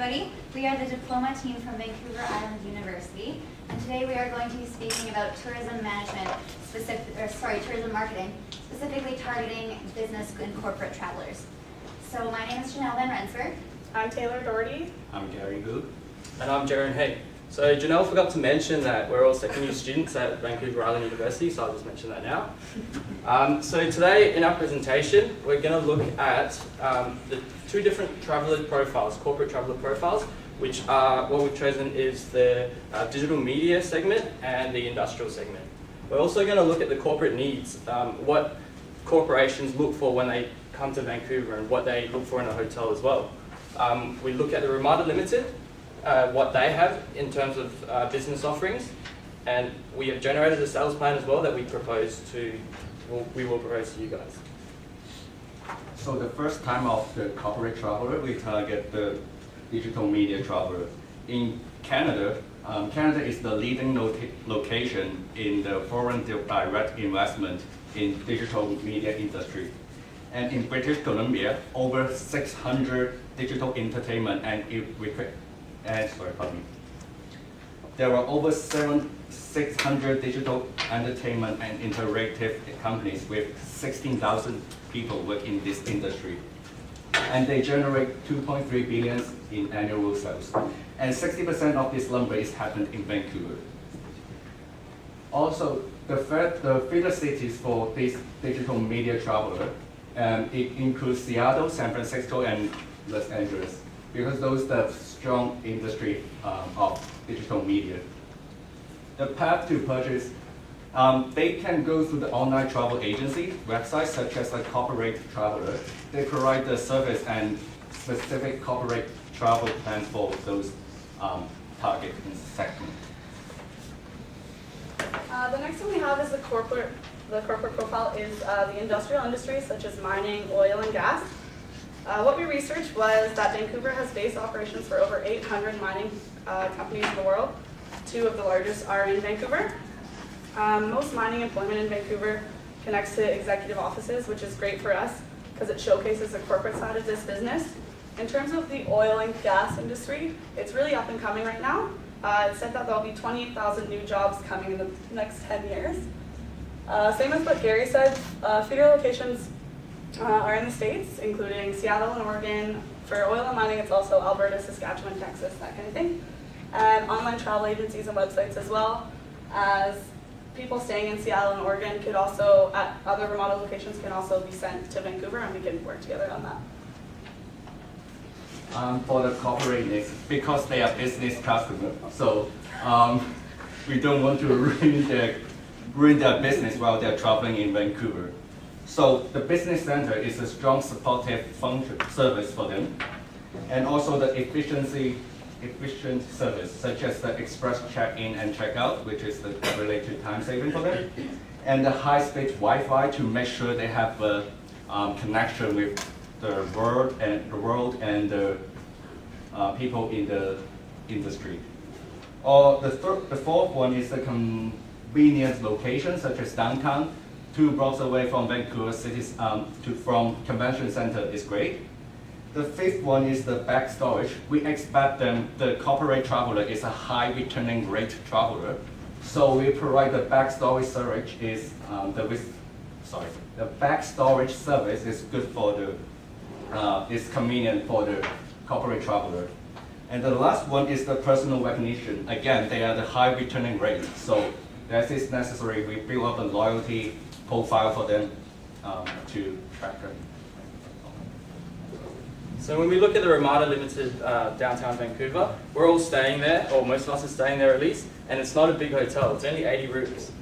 everybody. We are the Diploma team from Vancouver Island University, and today we are going to be speaking about tourism management, tourism marketing, specifically targeting business and corporate travelers. So my name is Jonelle in Rensburg. I'm Taylor Doherty. I'm Gary Gu. And I'm Jerren Heng. So Jonelle forgot to mention that we're all second year students at Vancouver Island University, so I'll just mention that now. So today in our presentation, we're going to look at the two different traveller profiles, corporate traveller profiles, which are, what we've chosen is the digital media segment and the industrial segment. We're also going to look at the corporate needs, what corporations look for when they come to Vancouver and what they look for in a hotel as well. We look at the Ramada Limited, what they have in terms of business offerings, and we have generated a sales plan as well that we will propose to you guys. So the first time of the corporate traveler, we target the digital media traveler. In Canada, Canada is the leading location in the foreign direct investment in digital media industry. And in British Columbia, over 600 digital entertainment and there are over 600 digital entertainment and interactive companies with 16,000 people work in this industry. And they generate 2.3 billion in annual sales. And 60% of this number is happened in Vancouver. Also, the feeder cities for this digital media traveler, it includes Seattle, San Francisco, and Los Angeles, because those are strong industry of digital media. The path to purchase, they can go through the online travel agency websites such as the Corporate Traveler. They provide the service and specific corporate travel plans for those target segment. The next one we have is the corporate profile is the industrial industries such as mining, oil, and gas. What we researched was that Vancouver has base operations for over 800 mining companies in the world. 2 of the largest are in Vancouver. Most mining employment in Vancouver connects to executive offices, which is great for us because it showcases the corporate side of this business. In terms of the oil and gas industry, it's really up and coming right now. It's said that there'll be 28,000 new jobs coming in the next 10 years. Same as what Gary said, feeder locations are in the States, including Seattle and Oregon. For oil and mining, it's also Alberta, Saskatchewan, Texas, that kind of thing. And online travel agencies and websites as well, as people staying in Seattle and Oregon could also, at other Ramada locations, can also be sent to Vancouver, and we can work together on that. For the corporate needs, because they are business customers, so we don't want to ruin their business while they're traveling in Vancouver. So the business center is a strong supportive function service for them, and also the efficient service, such as the express check-in and check-out, which is the related time saving for them, and the high-speed Wi-Fi to make sure they have a connection with the world and the people in the industry. Or the fourth one is the convenient location, such as downtown, 2 blocks away from Vancouver cities from convention center is great. The fifth one is the bag storage. We expect the corporate traveler is a high returning rate traveler, so we provide the bag storage service is the bag storage service is good for the is convenient for the corporate traveler. And the last one is the personal recognition. Again, they are the high returning rate, so that is necessary. We build up a loyalty profile for them to track them. So when we look at the Ramada Limited downtown Vancouver, we're all staying there, or most of us are staying there at least, and it's not a big hotel, it's only 80 rooms.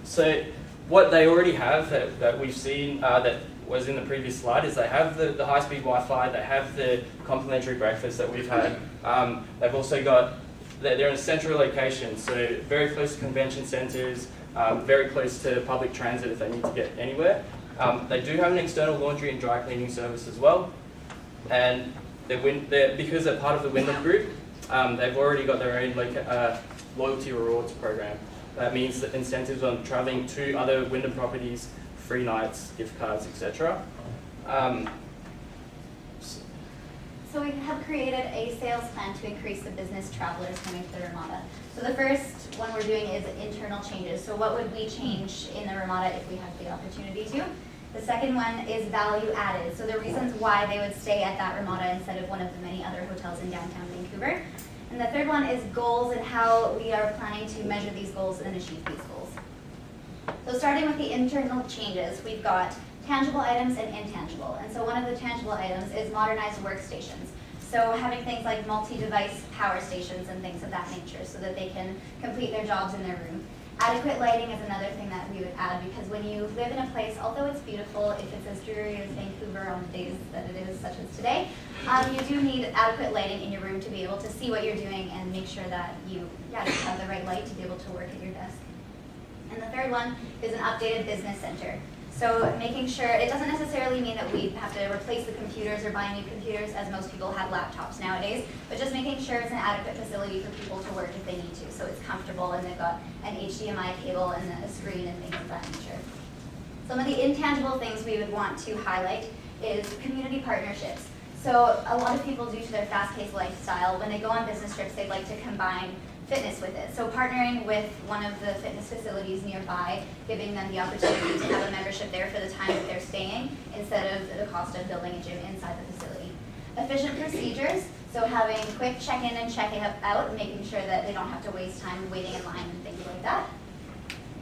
So what they already have that we've seen that was in the previous slide is they have the high-speed Wi-Fi, they have the complimentary breakfast that we've had. They've also got, they're in a central location, so very close to convention centres, very close to public transit if they need to get anywhere. They do have an external laundry and dry cleaning service as well. And because they're part of the Wyndham Group, they've already got their own loyalty rewards program. That means that incentives on traveling to other Wyndham properties, free nights, gift cards, etc. So we have created a sales plan to increase the business travelers coming to the Ramada. So the first one we're doing is internal changes. So what would we change in the Ramada if we had the opportunity to? The second one is value added. So the reasons why they would stay at that Ramada instead of one of the many other hotels in downtown Vancouver. And the third one is goals and how we are planning to measure these goals and achieve these goals. So starting with the internal changes, we've got tangible items and intangible. And so one of the tangible items is modernized workstations. So having things like multi-device power stations and things of that nature so that they can complete their jobs in their room. Adequate lighting is another thing that we would add because when you live in a place, although it's beautiful, if it's as dreary as Vancouver on the days that it is, such as today, you do need adequate lighting in your room to be able to see what you're doing and make sure that you just have the right light to be able to work at your desk. And the third one is an updated business center. So making sure, it doesn't necessarily mean that we have to replace the computers or buy new computers as most people have laptops nowadays, but just making sure it's an adequate facility for people to work if they need to. So it's comfortable and they've got an HDMI cable and a screen and things of that nature. Some of the intangible things we would want to highlight is community partnerships. So a lot of people, due to their fast-paced lifestyle, when they go on business trips, they'd like to combine fitness with it. So partnering with one of the fitness facilities nearby, giving them the opportunity to have a membership there for the time that they're staying instead of the cost of building a gym inside the facility. Efficient procedures, so having quick check-in and check-out, making sure that they don't have to waste time waiting in line and things like that.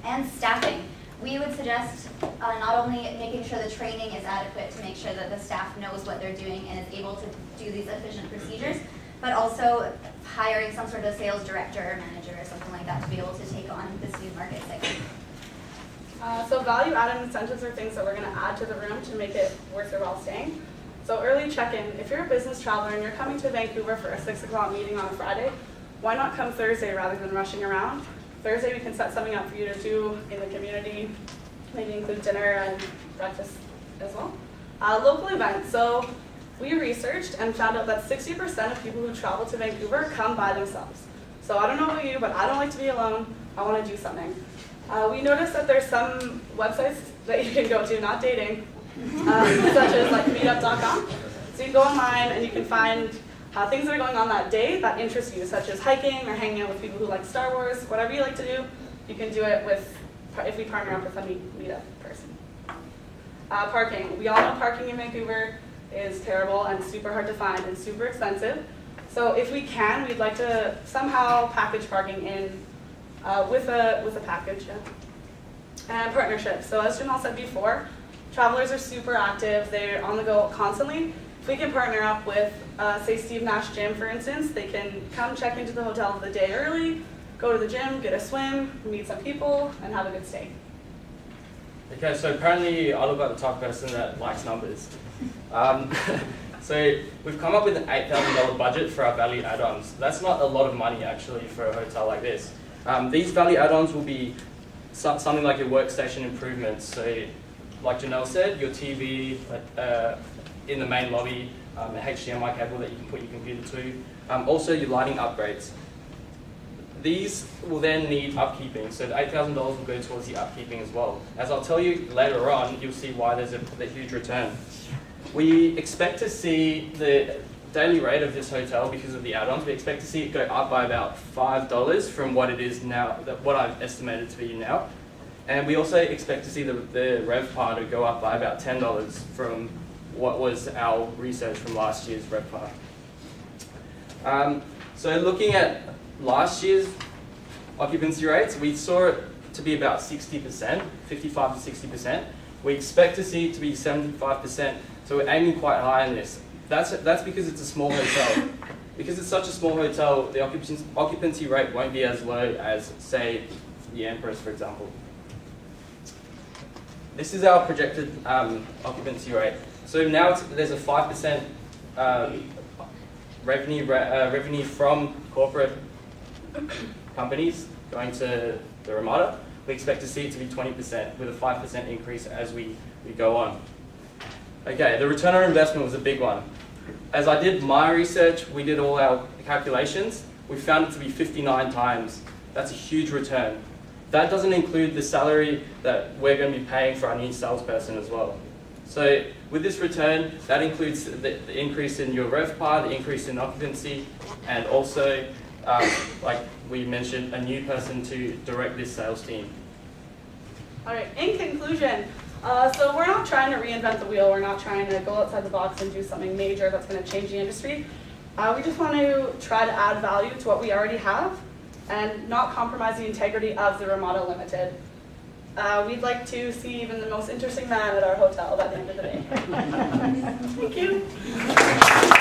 And staffing. We would suggest not only making sure the training is adequate to make sure that the staff knows what they're doing and is able to do these efficient procedures, but also hiring some sort of sales director or manager or something like that to be able to take on this new market segment. So value-added incentives are things that we're going to add to the room to make it worth your while staying. So early check-in. If you're a business traveler and you're coming to Vancouver for a 6 o'clock meeting on a Friday, why not come Thursday rather than rushing around? Thursday we can set something up for you to do in the community, maybe include dinner and breakfast as well. Local events. So we researched and found out that 60% of people who travel to Vancouver come by themselves. So I don't know about you, but I don't like to be alone. I want to do something. We noticed that there's some websites that you can go to, not dating, such as like meetup.com. So you can go online and you can find things that are going on that day that interest you, such as hiking or hanging out with people who like Star Wars. Whatever you like to do, you can do it if we partner up with a meetup person. Parking. We all know parking in Vancouver is terrible and super hard to find and super expensive. So if we can, we'd like to somehow package parking in with a package. Yeah. And partnerships. So as Jonelle said before, travelers are super active. They're on the go constantly. If we can partner up with, say, Steve Nash Gym, for instance, they can come check into the hotel the day early, go to the gym, get a swim, meet some people, and have a good stay. Okay, so apparently I look like the type of person that likes numbers. So we've come up with an $8,000 budget for our value add-ons. That's not a lot of money actually for a hotel like this. These value add-ons will be something like your workstation improvements. So like Jonelle said, your TV in the main lobby, a HDMI cable that you can put your computer to. Also your lighting upgrades. These will then need upkeeping, so the $8,000 will go towards the upkeeping as well. As I'll tell you later on, you'll see why there's a huge return. We expect to see the daily rate of this hotel, because of the add-ons, we expect to see it go up by about $5 from what it is now, what I've estimated to be now. And we also expect to see the RevPAR to go up by about $10 from what was our research from last year's RevPAR. So looking at last year's occupancy rates, we saw it to be about 60%, 55 to 60%. We expect to see it to be 75%, so we're aiming quite high in this. That's because it's a small hotel. Because it's such a small hotel, the occupancy rate won't be as low as, say, the Empress, for example. This is our projected occupancy rate. So now there's a 5% revenue from corporate companies going to the Ramada. We expect to see it to be 20% with a 5% increase as we go on. Okay, the return on investment was a big one. As I did my research, we did all our calculations, we found it to be 59 times. That's a huge return. That doesn't include the salary that we're going to be paying for our new salesperson as well. So with this return, that includes the increase in your RevPAR, the increase in occupancy, and also, like we mentioned, a new person to direct this sales team. All right, in conclusion, so we're not trying to reinvent the wheel. We're not trying to go outside the box and do something major that's going to change the industry. We just want to try to add value to what we already have and not compromise the integrity of the Ramada Limited. We'd like to see even the most interesting man at our hotel by the end of the day. Thank you.